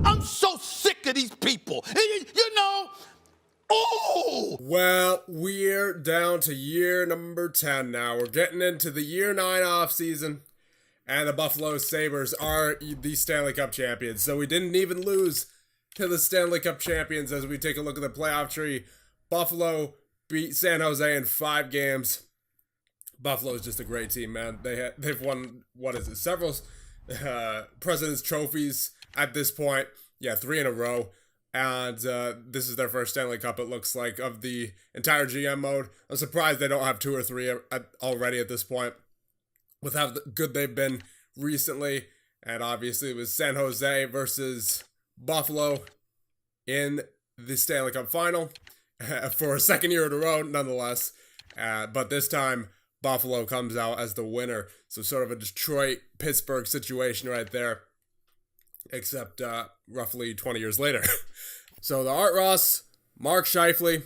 I'm so sick of these people. You know, oh! Well, we're down to year number 10 now. We're getting into the year 9 off season, and the Buffalo Sabres are the Stanley Cup champions. So we didn't even lose to the Stanley Cup champions as we take a look at the playoff tree. Buffalo beat San Jose in 5 games. Buffalo is just a great team, man. They've won, several President's Trophies at this point. Yeah, 3 in a row. And this is their first Stanley Cup, it looks like, of the entire GM mode. I'm surprised they don't have 2 or 3 already at this point, with how good they've been recently. And obviously it was San Jose versus Buffalo in the Stanley Cup final for a second year in a row, nonetheless. But this time, Buffalo comes out as the winner. So sort of a Detroit-Pittsburgh situation right there, except roughly 20 years later. So the Art Ross, Mark Scheifele,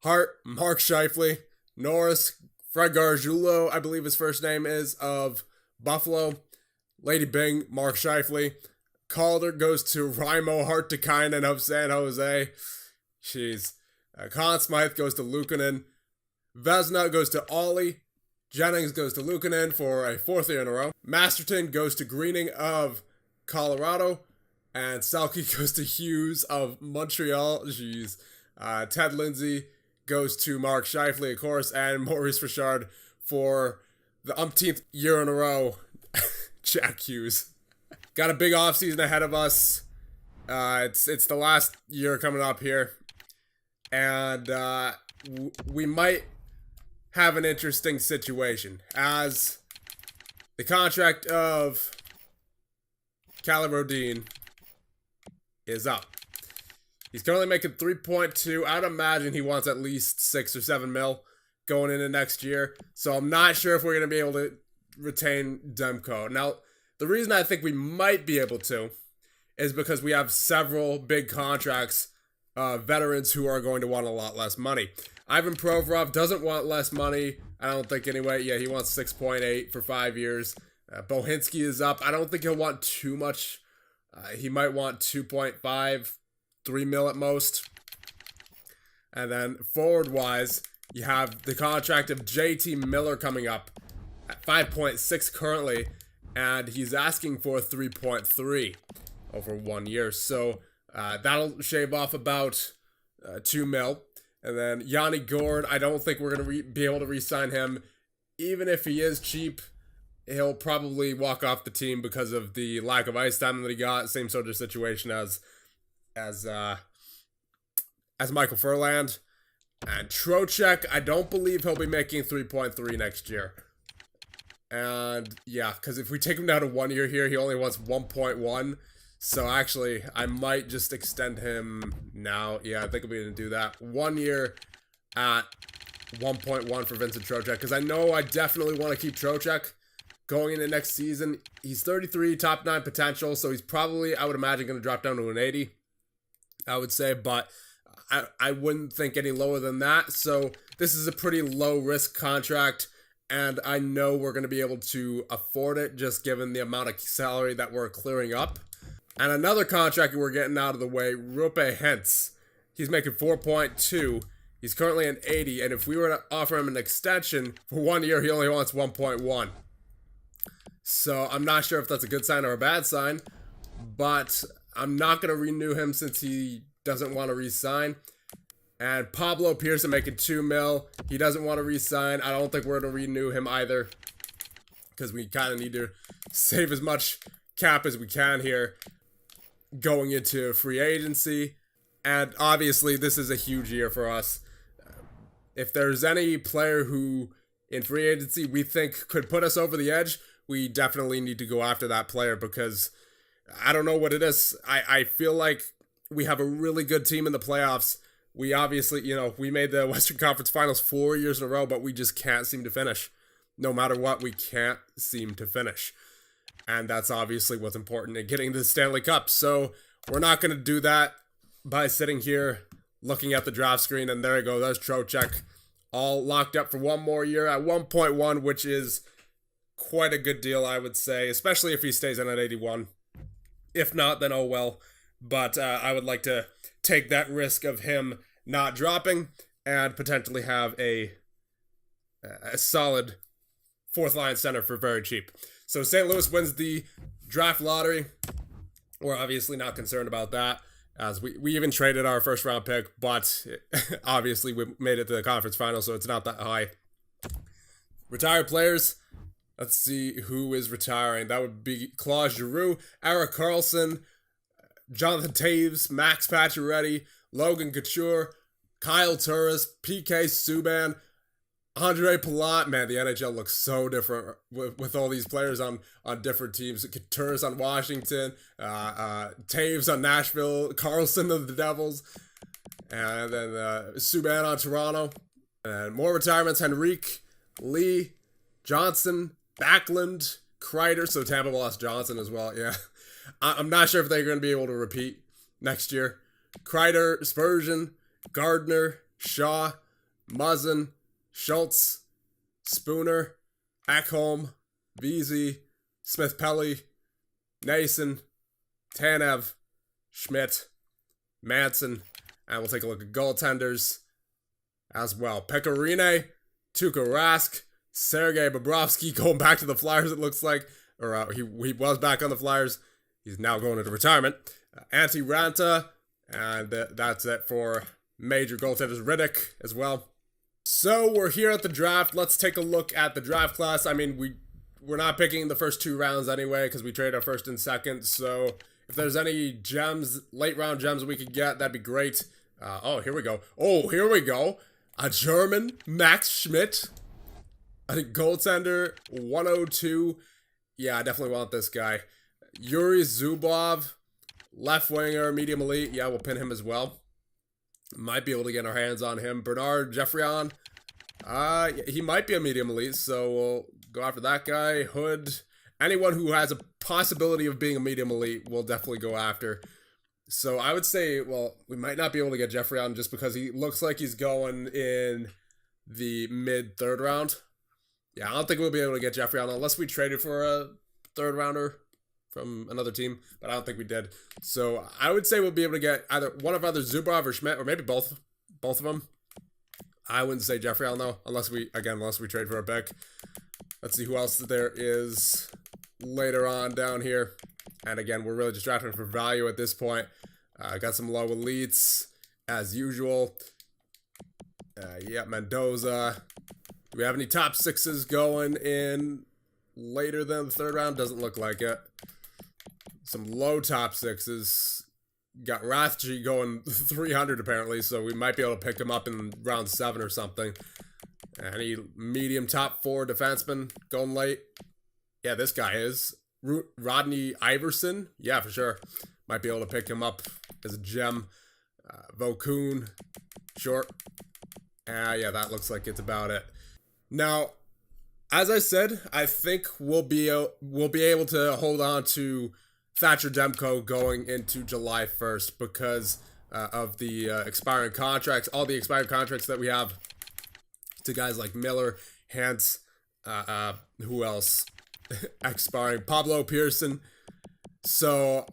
Hart, Mark Scheifele, Norris, Fred Gargiulo, I believe his first name is, of Buffalo, Lady Bing, Mark Scheifele, Calder goes to Raimo Hartikainen of San Jose. Jeez. Conn Smythe goes to Luukkonen. Vezina goes to Ollie. Jennings goes to Luukkonen for a 4th year in a row. Masterton goes to Greening of Colorado. And Selke goes to Hughes of Montreal. Jeez. Ted Lindsay goes to Mark Scheifele, of course. And Maurice Richard for the umpteenth year in a row. Jack Hughes. Got a big offseason ahead of us. It's the last year coming up here. And we might have an interesting situation, as the contract of Calle Rodin is up. He's currently making 3.2. I'd imagine he wants at least 6 or 7 mil going into next year. So I'm not sure if we're going to be able to retain Demko. Now, the reason I think we might be able to is because we have several big contracts, veterans who are going to want a lot less money. Ivan Provorov doesn't want less money, I don't think anyway. Yeah, he wants 6.8 for 5 years. Bohinski is up. I don't think he'll want too much. He might want 2.5, 3 mil at most. And then forward-wise, you have the contract of JT Miller coming up at 5.6 currently, and he's asking for 3.3 over 1 year. So that'll shave off about 2 mil. And then Yanni Gourde, I don't think we're going to be able to re-sign him. Even if he is cheap, he'll probably walk off the team because of the lack of ice time that he got. Same sort of situation as Michael Furland. And Trocheck, I don't believe he'll be making 3.3 next year. And yeah, because if we take him down to 1 year here, he only wants 1.1. So actually, I might just extend him now. Yeah, I think I'm going to do that. 1 year at 1.1 for Vincent Trocheck, because I know I definitely want to keep Trocheck going into next season. He's 33, top 9 potential, so he's probably, I would imagine, going to drop down to an 80, I would say, but I wouldn't think any lower than that. So this is a pretty low-risk contract, and I know we're going to be able to afford it, just given the amount of salary that we're clearing up. And another contract we're getting out of the way, Rupe Hentz. He's making 4.2. He's currently an 80, and if we were to offer him an extension for 1 year, he only wants 1.1. So I'm not sure if that's a good sign or a bad sign, but I'm not going to renew him since he doesn't want to re-sign. And Pablo Pearson making 2 mil. He doesn't want to re-sign. I don't think we're going to renew him either, because we kind of need to save as much cap as we can here going into free agency. And obviously this is a huge year for us. If there's any player who in free agency we think could put us over the edge, we definitely need to go after that player, because I don't know what it is. I feel like we have a really good team in the playoffs. We obviously, we made the Western Conference Finals 4 years in a row, but we just can't seem to finish. No matter what, we can't seem to finish. And that's obviously what's important in getting to the Stanley Cup. So we're not going to do that by sitting here looking at the draft screen. And there you go. There's Trocheck all locked up for 1 more year at 1.1, which is quite a good deal, I would say, especially if he stays in at 81. If not, then oh well. But I would like to take that risk of him not dropping and potentially have a solid fourth line center for very cheap. So St. Louis wins the draft lottery. We're obviously not concerned about that, as we even traded our first round pick, but obviously we made it to the conference final, so it's not that high. Retired players. Let's see who is retiring. That would be Claude Giroux, Erik Karlsson, Jonathan Taves, Max Pacioretty, Logan Couture, Kyle Turris, PK Subban, Andre Palat. Man, the NHL looks so different with all these players on different teams. Couture's on Washington, Taves on Nashville, Karlsson of the Devils, and then Subban on Toronto. And more retirements: Henrique, Lee, Johnson, Backlund, Kreider. So Tampa lost Johnson as well. Yeah, I'm not sure if they're going to be able to repeat next year. Kreider, Spurgeon, Gardner, Shaw, Muzzin, Schultz, Spooner, Ekholm, Vesey, Smith-Pelly, Nason, Tanev, Schmidt, Manson, and we'll take a look at goaltenders as well. Pecorine, Tuukka Rask, Sergei Bobrovsky going back to the Flyers, it looks like. Or he was back on the Flyers. He's now going into retirement. Antti Ranta, and that's it for major goaltenders. Riddick as well. So we're here at the draft. Let's take a look at the draft class. I mean, we're not picking the first 2 rounds anyway because we trade our first and second. So if there's any gems, late round gems we could get, that'd be great. Oh, here we go. Oh, here we go. A German, Max Schmidt. I think goaltender, 102. Yeah, I definitely want this guy. Yuri Zubov, left winger, medium elite. Yeah, we'll pin him as well. Might be able to get our hands on him. Bernard Geoffrion. He might be a medium elite, so we'll go after that guy. Hood. Anyone who has a possibility of being a medium elite, we'll definitely go after. So I would say, well, we might not be able to get Geoffrion just because he looks like he's going in the mid-3rd round. Yeah, I don't think we'll be able to get Geoffrion unless we traded for a 3rd rounder from another team, but I don't think we did. So I would say we'll be able to get either one of either Zubov or Schmidt, or maybe both of them. I wouldn't say Geoffrion though, unless we trade for a pick. Let's see who else there is later on down here. And again, we're really just drafting for value at this point. Got some low elites as usual. Yeah, Mendoza. Do we have any top 6s going in later than the 3rd round? Doesn't look like it. Some low top 6s. Got Rathje going 300 apparently, so we might be able to pick him up in round 7 or something. Any medium top 4 defensemen going late? Yeah, this guy is. Rodney Iverson? Yeah, for sure. Might be able to pick him up as a gem. Vokoun, short. Yeah, that looks like it's about it. Now, as I said, I think we'll be able to hold on to Thatcher Demko going into July 1st because of the expiring contracts, all the expired contracts that we have to guys like Miller, Hance, who else? Expiring, Pablo Pearson. So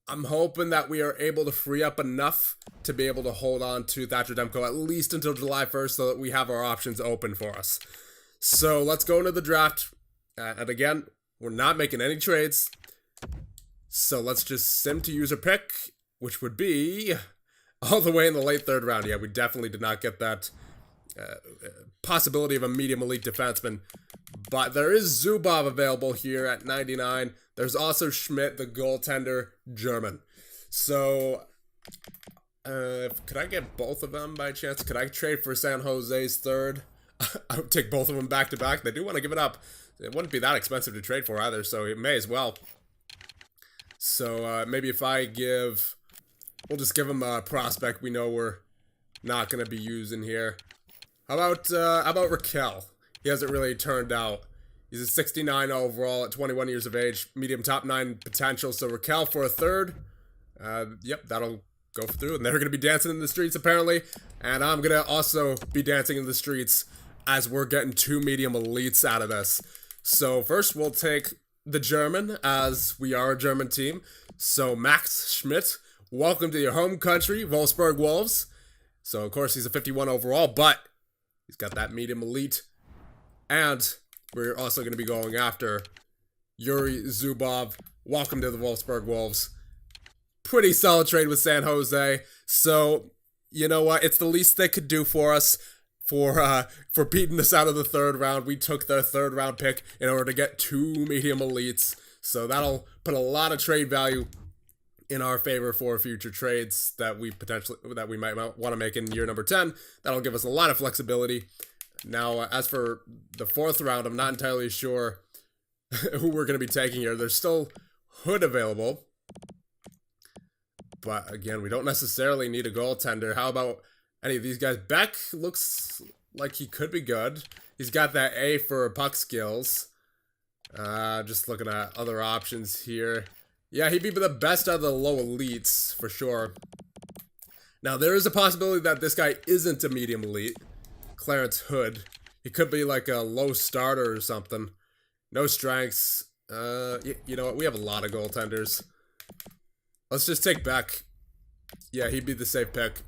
I'm hoping that we are able to free up enough to be able to hold on to Thatcher Demko at least until July 1st so that we have our options open for us. So let's go into the draft. And again, we're not making any trades. So let's just sim to user pick, which would be all the way in the late 3rd round. Yeah, we definitely did not get that possibility of a medium elite defenseman. But there is Zubov available here at 99. There's also Schmidt, the goaltender, German. So, could I get both of them by chance? Could I trade for San Jose's 3rd? I would take both of them back to back. They do want to give it up. It wouldn't be that expensive to trade for either, so it may as well. So, maybe if we'll just give him a prospect we know we're not going to be using here. How about Raquel? He hasn't really turned out. He's a 69 overall at 21 years of age, medium top 9 potential. So Raquel for a 3rd. Yep, that'll go through. And they're going to be dancing in the streets apparently. And I'm going to also be dancing in the streets as we're getting 2 medium elites out of this. So first we'll take the German, as we are a German team. So Max Schmidt, welcome to your home country, Wolfsburg Wolves. So of course he's a 51 overall, but he's got that medium elite. And we're also going to be going after Yuri Zubov. Welcome to the Wolfsburg Wolves. Pretty solid trade with San Jose. So, you know what? It's the least they could do for us for beating us out of the third round. We took their third round pick in order to get 2 medium elites. So that'll put a lot of trade value in our favor for future trades that we might want to make in year number 10. That'll give us a lot of flexibility. Now, as for the 4th round, I'm not entirely sure who we're going to be taking here. There's still Hood available. But again, we don't necessarily need a goaltender. How about any of these guys? Beck looks like he could be good. He's got that A for puck skills. Just looking at other options here. Yeah, he'd be the best out of the low elites, for sure. Now, there is a possibility that this guy isn't a medium elite. Clarence Hood. He could be like a low starter or something. No strengths. You know what? We have a lot of goaltenders. Let's just take Beck. Yeah, he'd be the safe pick.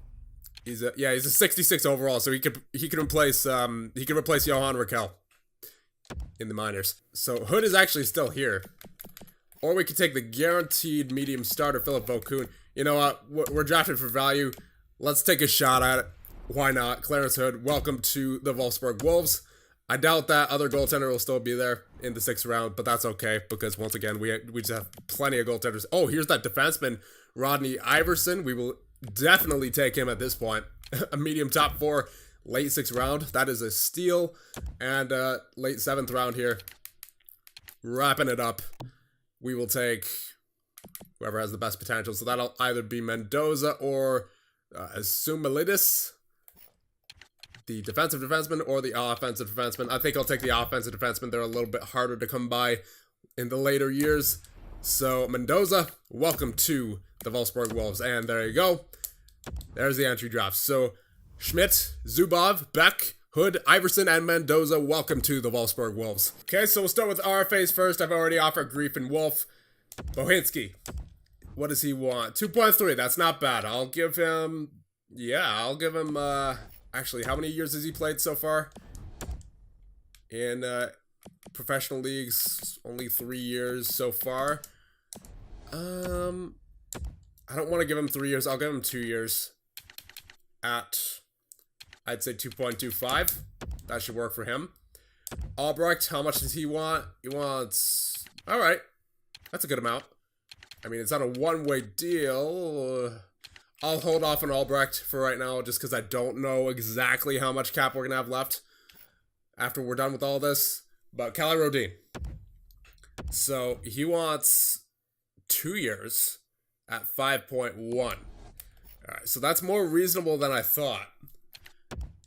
He's a 66 overall, so he could replace Johan Raquel in the minors. So Hood is actually still here. Or we could take the guaranteed medium starter, Philip Vaucoon. You know what? We're drafted for value. Let's take a shot at it. Why not? Clarence Hood, welcome to the Wolfsburg Wolves. I doubt that other goaltender will still be there in the 6th round, but that's okay because once again, we just have plenty of goaltenders. Oh, here's that defenseman, Rodney Iverson. We will definitely take him at this point. A medium top 4, late 6th round. That is a steal. And late 7th round here. Wrapping it up. We will take whoever has the best potential. So that'll either be Mendoza or Sumilidis, the defensive defenseman, or the offensive defenseman. I think I'll take the offensive defenseman. They're a little bit harder to come by in the later years. So Mendoza, welcome to the Wolfsburg Wolves. And there you go. There's the entry draft. So Schmidt, Zubov, Beck, Hood, Iverson, and Mendoza, welcome to the Wolfsburg Wolves. Okay, so we'll start with RFAs first. I've already offered Grief and Wolf. Bohinski, what does he want? 2.3, that's not bad. I'll give him, actually, how many years has he played so far? In professional leagues, only 3 years so far. I don't want to give him 3 years. I'll give him 2 years at, I'd say 2.25. That should work for him. Albrecht, how much does he want? He wants, all right, that's a good amount. I mean, it's not a one-way deal. I'll hold off on Albrecht for right now just because I don't know exactly how much cap we're going to have left after we're done with all this. But Cali Rodin. So he wants 2 years at 5.1. All right, so that's more reasonable than I thought.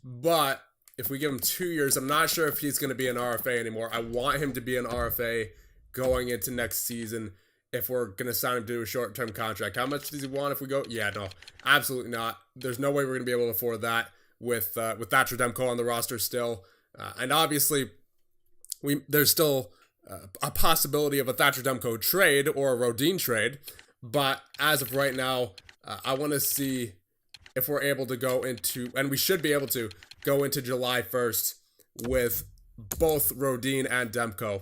But if we give him 2 years, I'm not sure if he's going to be an RFA anymore. I want him to be an RFA going into next season if we're going to sign him to a short-term contract. How much does he want if we go? Yeah, no, absolutely not. There's no way we're going to be able to afford that with Thatcher Demko on the roster still. And obviously, there's still a possibility of a Thatcher Demko trade or a Rodin trade. But as of right now, I want to see if we're able to go into, and we should be able to, go into July 1st with both Rodin and Demko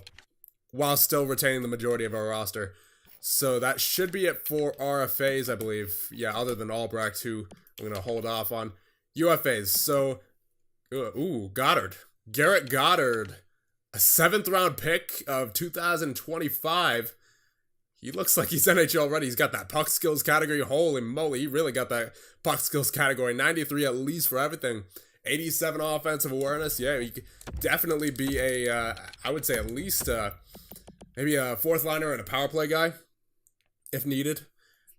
while still retaining the majority of our roster. So that should be it for RFAs, I believe. Yeah, other than Albrecht, who I'm going to hold off on. UFAs. So, Goddard. Garrett Goddard. A 7th round pick of 2025. He looks like he's NHL already. He's got that puck skills category. Holy moly, he really got that puck skills category. 93 at least for everything. 87 offensive awareness. Yeah, he could definitely be a, I would say at least maybe a 4th liner and a power play guy, if needed.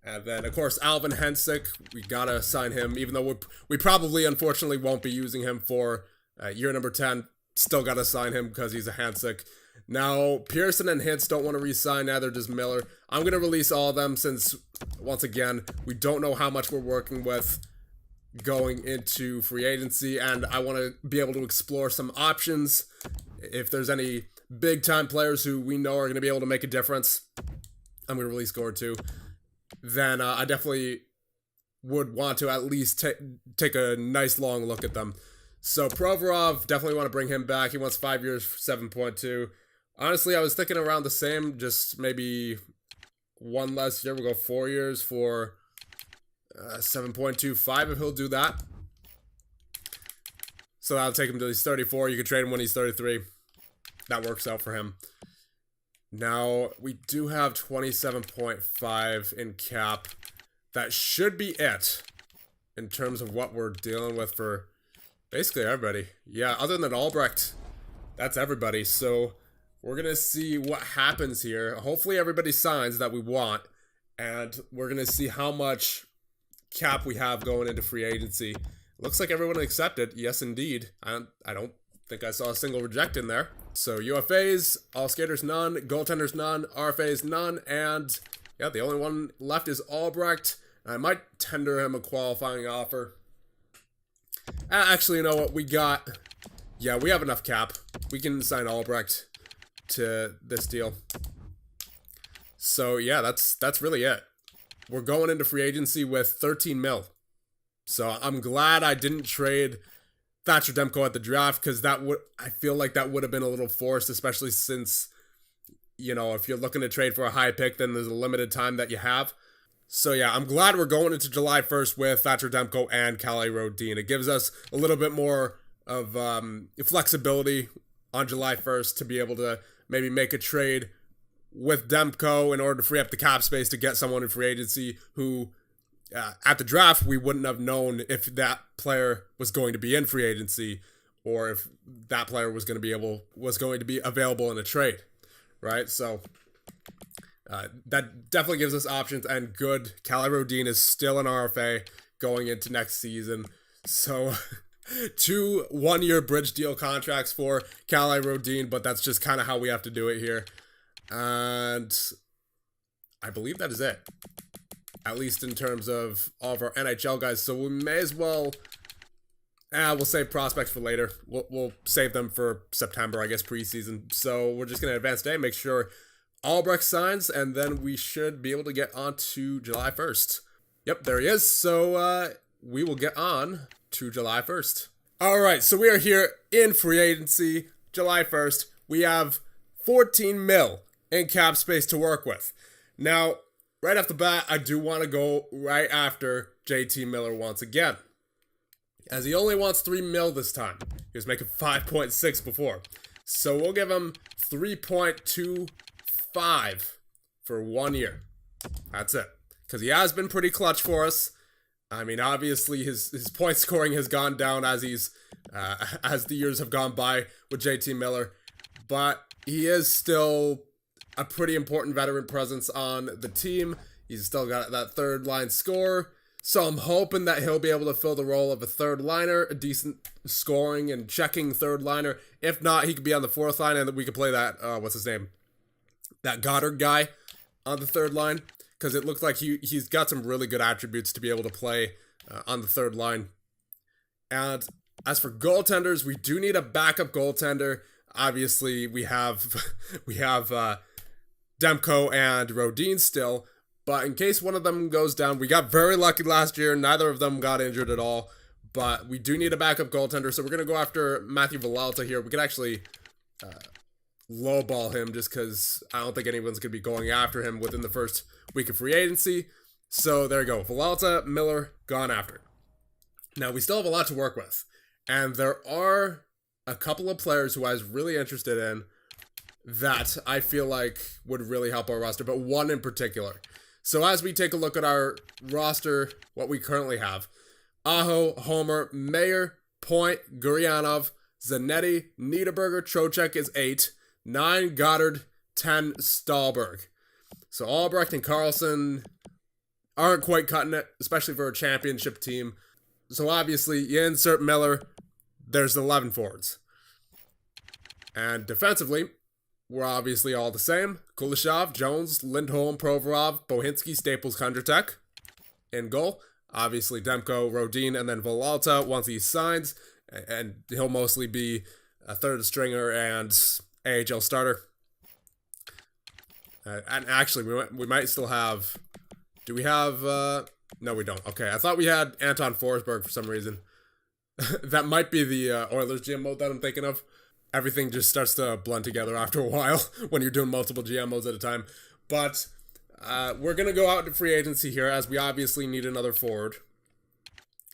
And then, of course, Alvin Hensick. We gotta sign him, even though we probably, unfortunately, won't be using him for year number 10. Still gotta sign him because he's a Hensick. Now, Pearson and Hintz don't want to re-sign, neither does Miller. I'm going to release all of them since, once again, we don't know how much we're working with going into free agency, and I want to be able to explore some options. If there's any big-time players who we know are going to be able to make a difference, I'm going to release Gord too. then I definitely would want to at least take a nice long look at them. So Provorov, definitely want to bring him back. He wants 5 years, 7.2. Honestly, I was thinking around the same, just maybe one less year. We'll go 4 years for 7.25 if he'll do that. So that'll take him till he's 34. You could trade him when he's 33. That works out for him. Now, we do have 27.5 in cap. That should be it in terms of what we're dealing with for basically everybody. Yeah, other than Albrecht, that's everybody. So we're going to see what happens here. Hopefully everybody signs that we want. And we're going to see how much cap we have going into free agency. Looks like everyone accepted. Yes, indeed. I don't think I saw a single reject in there. So UFAs, all skaters none, goaltenders none, RFAs none, and yeah, the only one left is Albrecht. I might tender him a qualifying offer. Actually, you know what? We have enough cap. We can sign Albrecht to this deal. So yeah, that's really it. We're going into free agency with 13 mil. So I'm glad I didn't trade Thatcher Demko at the draft, because I feel like that would have been a little forced, especially since, you know, if you're looking to trade for a high pick, then there's a limited time that you have. So yeah, I'm glad we're going into July 1st with Thatcher Demko and Calle Rodin. It gives us a little bit more of flexibility on July 1st to be able to maybe make a trade with Demko in order to free up the cap space to get someone in free agency who, at the draft, we wouldn't have known if that player was going to be in free agency or if that player was going to be available in a trade, right? So that definitely gives us options, and good. Calle Rodin is still an RFA going into next season. So 2 one-year bridge deal contracts for Calle Rodin, but that's just kind of how we have to do it here. And I believe that is it. At least in terms of all of our NHL guys. So we may as well... we'll save prospects for later. We'll save them for September, I guess, preseason. So we're just going to advance today, make sure Albrecht signs, and then we should be able to get on to July 1st. Yep, there he is. So we will get on to July 1st. All right, so we are here in free agency, July 1st. We have 14 mil in cap space to work with. Now, right off the bat, I do want to go right after JT Miller once again, as he only wants 3 mil this time. He was making 5.6 before. So we'll give him 3.25 for 1 year. That's it. Because he has been pretty clutch for us. I mean, obviously his point scoring has gone down as as the years have gone by with JT Miller. But he is still a pretty important veteran presence on the team. He's still got that third line score. So I'm hoping that he'll be able to fill the role of a third liner, a decent scoring and checking third liner. If not, he could be on the fourth line, and we could play that, what's his name? That Goddard guy on the third line. Because it looks like he's got some really good attributes to be able to play on the third line. And as for goaltenders, we do need a backup goaltender. Obviously, we have Demko and Rodin still, but in case one of them goes down, we got very lucky last year. Neither of them got injured at all, but we do need a backup goaltender, so we're going to go after Matthew Villalta here. We could actually lowball him just because I don't think anyone's going to be going after him within the first week of free agency. So there you go. Villalta, Miller, gone after. Now, we still have a lot to work with, and there are a couple of players who I was really interested in that I feel like would really help our roster, but one in particular. So as we take a look at our roster, what we currently have: Aho, Homer, Mayer, Point, Guryanov, Zanetti, Niederberger, Trocheck is 8, 9, Goddard, 10, Stahlberg. So Albrecht and Carlson aren't quite cutting it, especially for a championship team. So obviously, you insert Miller, there's 11 forwards. And defensively, we're obviously all the same. Kuleshov, Jones, Lindholm, Provorov, Bohinski, Staples, Kondratek. In goal, obviously Demko, Rodin, and then Villalta once he signs. And he'll mostly be a third stringer and AHL starter. And actually, we might still have... Do we have, no we don't. Okay, I thought we had Anton Forsberg for some reason. That might be the Oilers GM mode that I'm thinking of. Everything just starts to blend together after a while when you're doing multiple GM modes at a time. But we're going to go out to free agency here, as we obviously need another forward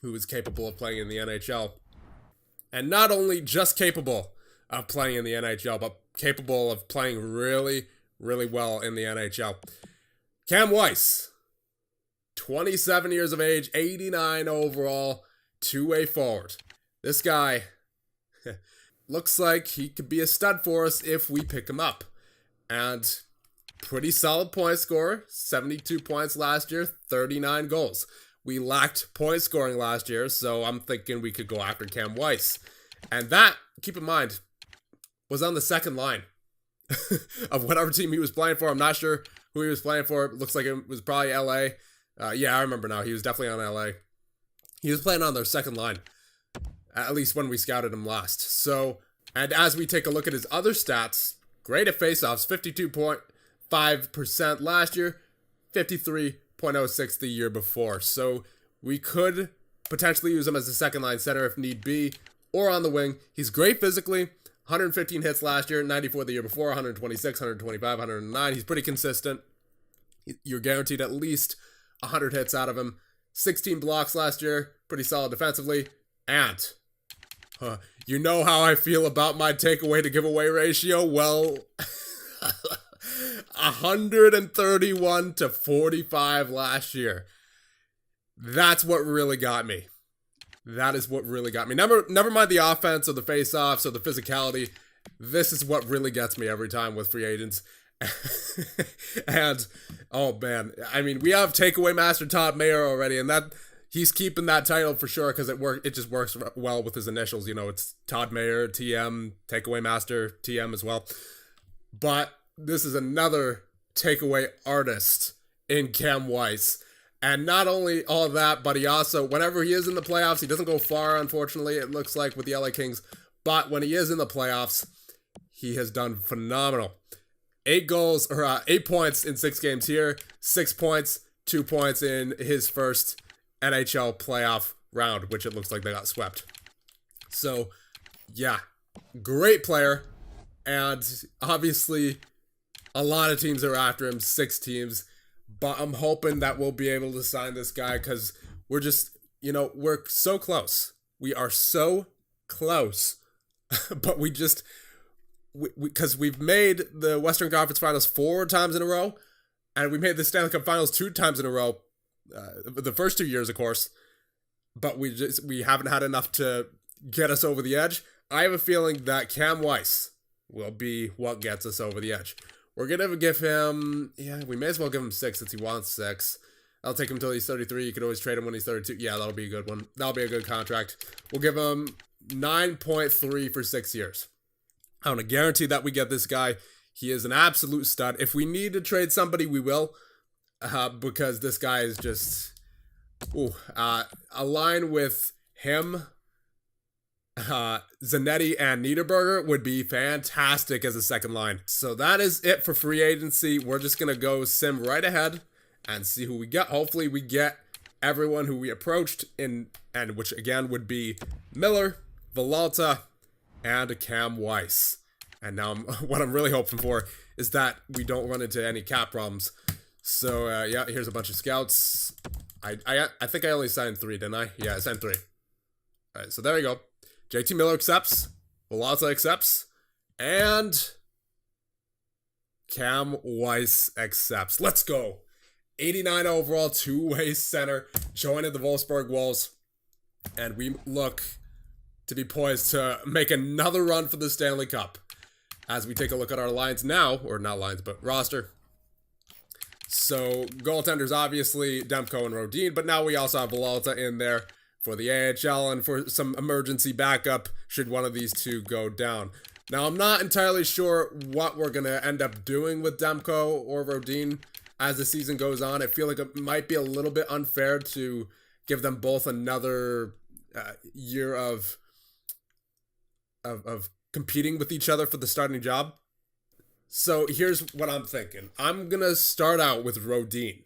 who is capable of playing in the NHL. And not only just capable of playing in the NHL, but capable of playing really, really well in the NHL. Cam Weiss, 27 years of age, 89 overall, two-way forward. This guy looks like he could be a stud for us if we pick him up. And pretty solid point scorer, 72 points last year, 39 goals. We lacked point scoring last year, so I'm thinking we could go after Cam Weiss. And that, keep in mind, was on the second line of whatever team he was playing for. I'm not sure who he was playing for. It looks like it was probably LA. Yeah, I remember now. He was definitely on LA. He was playing on their second line, at least when we scouted him last. So, and as we take a look at his other stats, great at faceoffs, 52.5% last year, 53.06 the year before. So we could potentially use him as a second line center if need be, or on the wing. He's great physically, 115 hits last year, 94 the year before, 126, 125, 109. He's pretty consistent. You're guaranteed at least 100 hits out of him. 16 blocks last year, pretty solid defensively. And you know how I feel about my takeaway to giveaway ratio? Well, 131 to 45 last year. That's what really got me. That is what really got me. Never mind the offense or the face-offs or the physicality. This is what really gets me every time with free agents. And oh man, I mean, we have takeaway master Todd Mayer already, and that he's keeping that title for sure because it just works well with his initials. You know, it's Todd Mayer, TM, takeaway master, TM as well. But this is another takeaway artist in Cam Weiss. And not only all that, but he also, whenever he is in the playoffs, he doesn't go far, unfortunately, it looks like, with the LA Kings. But when he is in the playoffs, he has done phenomenal. 8 points in 6 games here, 6 points, 2 points in his first NHL playoff round, which it looks like they got swept. So, yeah, great player. And obviously, a lot of teams are after him, 6 teams. But I'm hoping that we'll be able to sign this guy because we're just, we're so close. We are so close. But because we've made the Western Conference Finals 4 times in a row, and we made the Stanley Cup Finals 2 times in a row, the first 2 years, of course, but we haven't had enough to get us over the edge. I have a feeling that Cam Weiss will be what gets us over the edge. We're going to give him, we may as well give him 6 since he wants 6. I'll take him until he's 33. You could always trade him when he's 32. Yeah, that'll be a good one. That'll be a good contract. We'll give him 9.3 for 6 years. I want to guarantee that we get this guy. He is an absolute stud. If we need to trade somebody, we will. Because this guy is just... a line with him, Zanetti, and Niederberger would be fantastic as a second line. So that is it for free agency. We're just going to go sim right ahead and see who we get. Hopefully we get everyone who we approached, and which again would be Miller, Villalta, and Cam Weiss. And now what I'm really hoping for is that we don't run into any cap problems. So yeah, here's a bunch of scouts. I think I only signed 3, didn't I? Yeah, I signed 3. All right, so there you go. JT Miller accepts, Villalta accepts, and Cam Weiss accepts. Let's go. 89 overall, two-way center, joining the Wolfsburg Wolves. And we look to be poised to make another run for the Stanley Cup. As we take a look at our lines now, or not lines, but roster. So, goaltenders, obviously, Demko and Rodin, but now we also have Villalta in there for the AHL and for some emergency backup should one of these two go down. Now, I'm not entirely sure what we're going to end up doing with Demko or Rodin as the season goes on. I feel like it might be a little bit unfair to give them both another year of competing with each other for the starting job. So here's what I'm thinking. I'm going to start out with Rodin.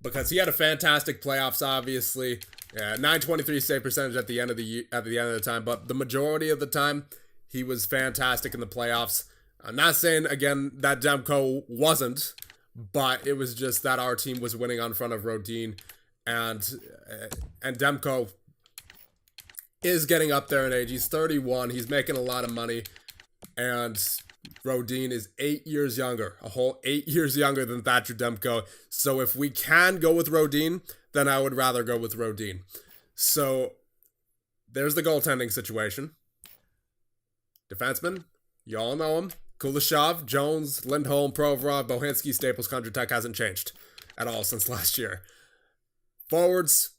because he had a fantastic playoffs, obviously. Yeah, 923 save percentage at the end of the time, but the majority of the time he was fantastic in the playoffs. I'm not saying again that Demko wasn't, but it was just that our team was winning on front of Rodin, and Demko is getting up there in age. He's 31. He's making a lot of money, and Rodin is 8 years younger, a whole 8 years younger than Thatcher Demko. So if we can go with Rodin, then I would rather go with Rodin. So there's the goaltending situation. Defenseman, you all know him. Kuleshov, Jones, Lindholm, Provorov, Bohinski, Staples, Kondratek hasn't changed at all since last year. Forwards,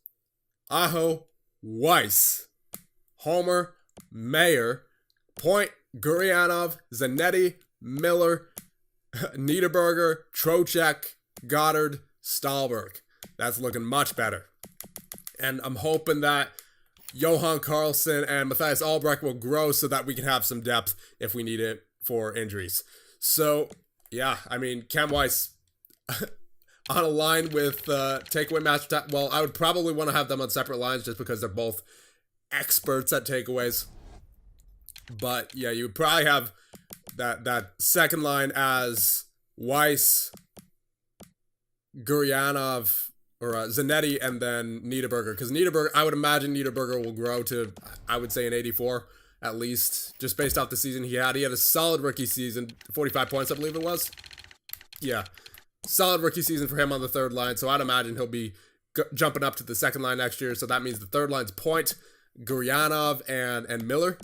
Aho, Weiss, Homer, Mayer, Point, Gurianov, Zanetti, Miller, Niederberger, Trocheck, Goddard, Stahlberg. That's looking much better. And I'm hoping that Johan Carlson and Matthias Albrecht will grow so that we can have some depth if we need it for injuries. So, yeah, I mean, Cam Weiss on a line with takeaway master. Well, I would probably want to have them on separate lines just because they're both experts at takeaways. But, yeah, you would probably have that second line as Weiss, Gurianov, or Zanetti, and then Niederberger. Because Niederberger, I would imagine Niederberger will grow to, I would say, an 84 at least, just based off the season he had. He had a solid rookie season, 45 points, I believe it was. Yeah, solid rookie season for him on the third line. So I'd imagine he'll be jumping up to the second line next year. So that means the third line's Point, Gurianov, and Miller.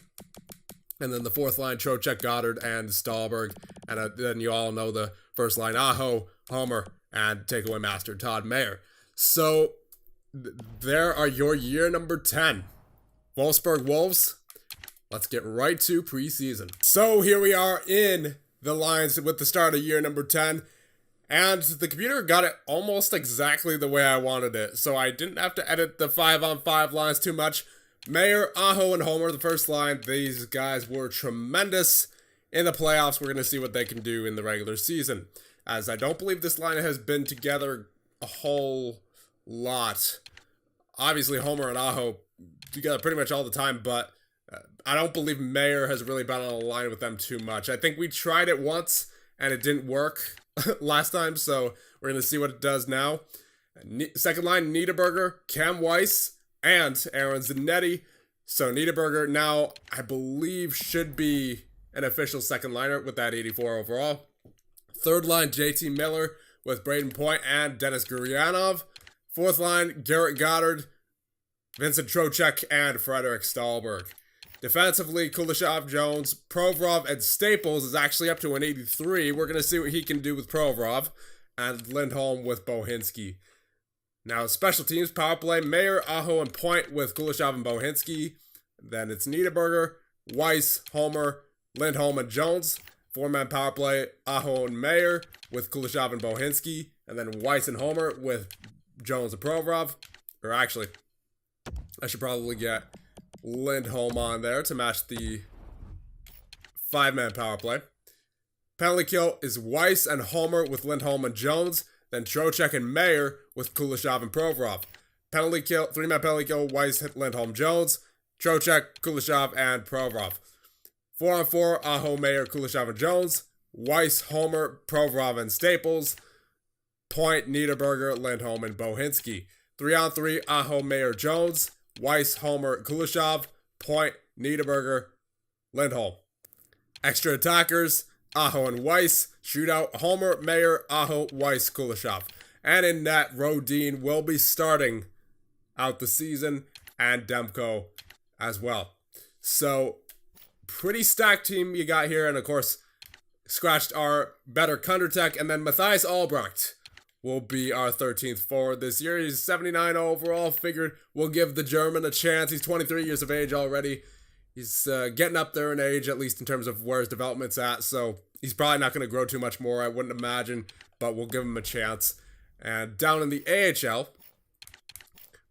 And then the fourth line, Trocheck, Goddard, and Stahlberg. And then you all know the first line, Aho, Homer, and takeaway master, Todd Mayer. So, there are your year number 10. Wolfsburg Wolves. Let's get right to preseason. So, here we are in the lines with the start of year number 10. And the computer got it almost exactly the way I wanted it. So, I didn't have to edit the 5-on-5 lines too much. Mayer, Aho, and Homer, the first line. These guys were tremendous in the playoffs. We're going to see what they can do in the regular season, as I don't believe this line has been together a whole lot. Obviously, Homer and Aho together pretty much all the time, but I don't believe Mayer has really been on a line with them too much. I think we tried it once, and it didn't work last time, so we're going to see what it does now. Second line, Niederberger, Cam Weiss, and Aaron Zanetti. So Niederberger now, I believe, should be an official second liner with that 84 overall. Third line, JT Miller with Braden Point and Dennis Gurianov. Fourth line, Garrett Goddard, Vincent Trocheck, and Frederick Stahlberg. Defensively, Kuleshov, Jones, Provorov, and Staples is actually up to an 83. We're going to see what he can do with Provorov. And Lindholm with Bohinski. Now, special teams, power play, Mayer, Aho, and Point with Kuleshov and Bohinski. Then it's Niederberger, Weiss, Homer, Lindholm, and Jones. Four-man power play, Aho and Mayer with Kuleshov and Bohinski. And then Weiss and Homer with Jones and Provorov. Or actually, I should probably get Lindholm on there to match the five-man power play. Penalty kill is Weiss and Homer with Lindholm and Jones. Then Trocheck and Mayer with Kuleshov and Provorov. Penalty kill, three-man penalty kill, Weiss, Lindholm, Jones. Trocheck, Kuleshov, and Provorov. 4-on-4, Aho, Mayer, Kuleshov, and Jones. Weiss, Homer, Provorov, and Staples. Point, Niederberger, Lindholm, and Bohinski. 3-on-3, Aho, Mayer, Jones. Weiss, Homer, Kuleshov. Point, Niederberger, Lindholm. Extra attackers, Aho and Weiss. Shootout, Homer, Mayer, Aho, Weiss, Kuleshov. And in net, Rodin will be starting out the season, and Demko as well. So, pretty stacked team you got here, and of course, scratched our better Kondratek, and then Matthias Albrecht will be our 13th forward this year. He's 79 overall. Figured we'll give the German a chance. He's 23 years of age already. He's getting up there in age, at least in terms of where his development's at, so he's probably not going to grow too much more, I wouldn't imagine, but we'll give him a chance. And down in the AHL,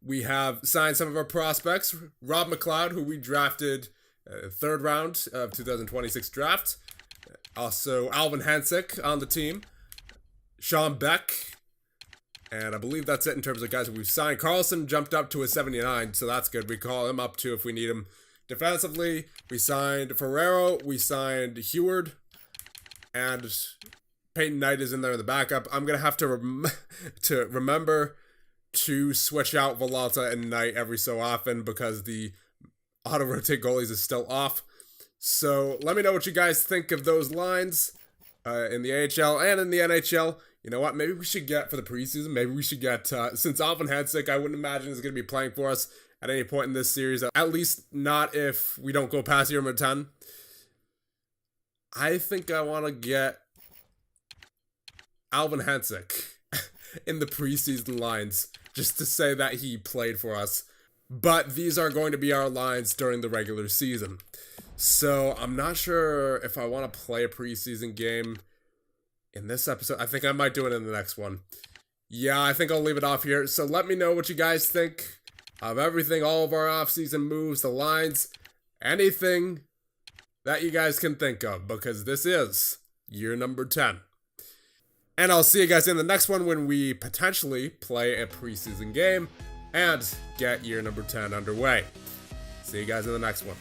we have signed some of our prospects. Rob McLeod, who we drafted third round of 2026 draft. Also, Alvin Hensick on the team. Sean Beck, And I believe that's it in terms of guys we've signed. Carlson jumped up to a 79, so that's good. We call him up too if we need him. Defensively, we signed Ferrero, we signed Heward, and Peyton Knight is in there in the backup. I'm going to have to remember to switch out Villalta and Knight every so often because the auto-rotate goalies is still off. So let me know what you guys think of those lines in the AHL and in the NHL. You know what? Maybe we should get, for the preseason, maybe we should get, since Alvin Hensick, I wouldn't imagine is going to be playing for us at any point in this series. At least not if we don't go past year number 10. I think I want to get Alvin Hensick in the preseason lines just to say that he played for us. But these are going to be our lines during the regular season. So I'm not sure if I want to play a preseason game in this episode. I think I might do it in the next one. Yeah, I think I'll leave it off here. So let me know what you guys think of everything, all of our off-season moves, the lines, anything that you guys can think of, because this is year number 10. And I'll see you guys in the next one when we potentially play a preseason game and get year number 10 underway. See you guys in the next one.